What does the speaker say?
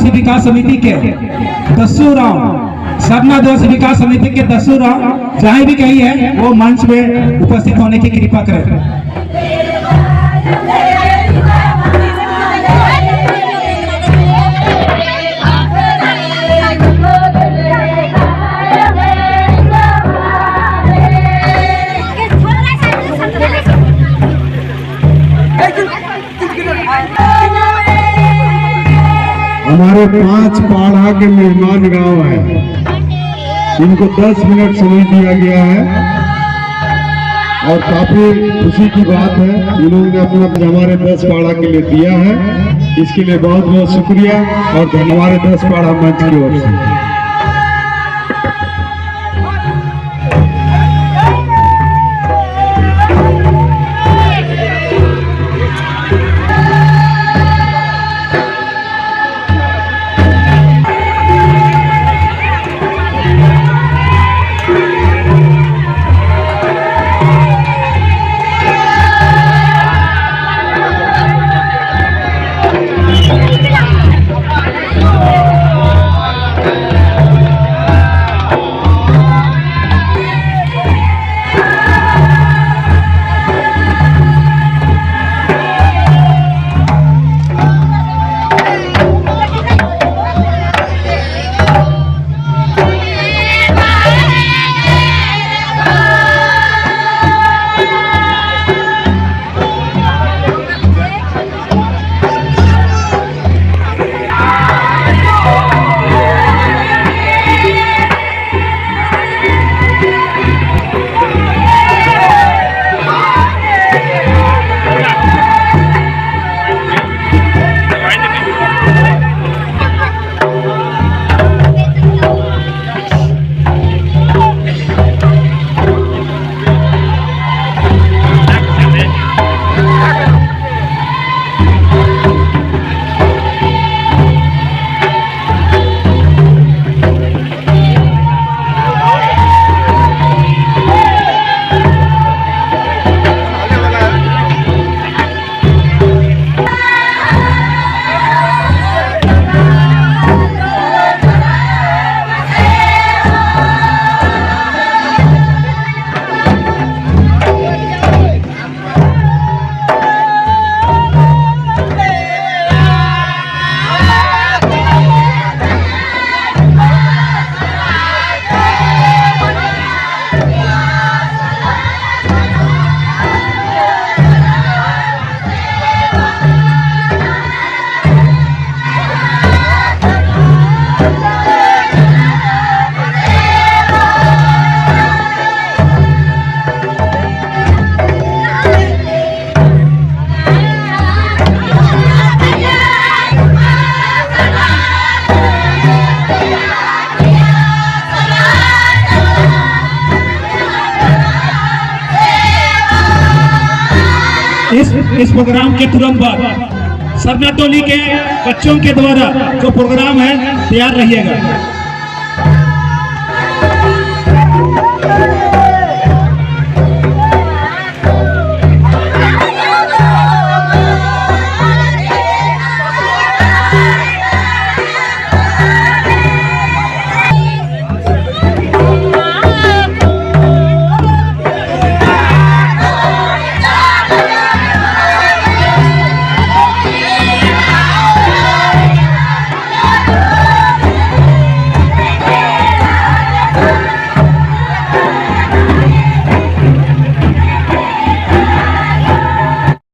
आदिवासी विकास समिति के 10 राउंड सरना आदिवासी विकास समिति के 10 राउंड जहाँ भी कहीं है वो मंच में उपस्थित होने की कृपा करें। हमारे 5 पाड़ा के मेहमान गांव है, इनको 10 मिनट समय दिया गया है और काफी खुशी की बात है, इन्होंने अपना हमारे 10 पाड़ा के लिए दिया है। इसके लिए बहुत बहुत शुक्रिया और हमारे 10 पाड़ा मंच की ओर से। इस प्रोग्राम के तुरंत बाद सरना टोली के बच्चों के द्वारा जो प्रोग्राम है तैयार रहिएगा।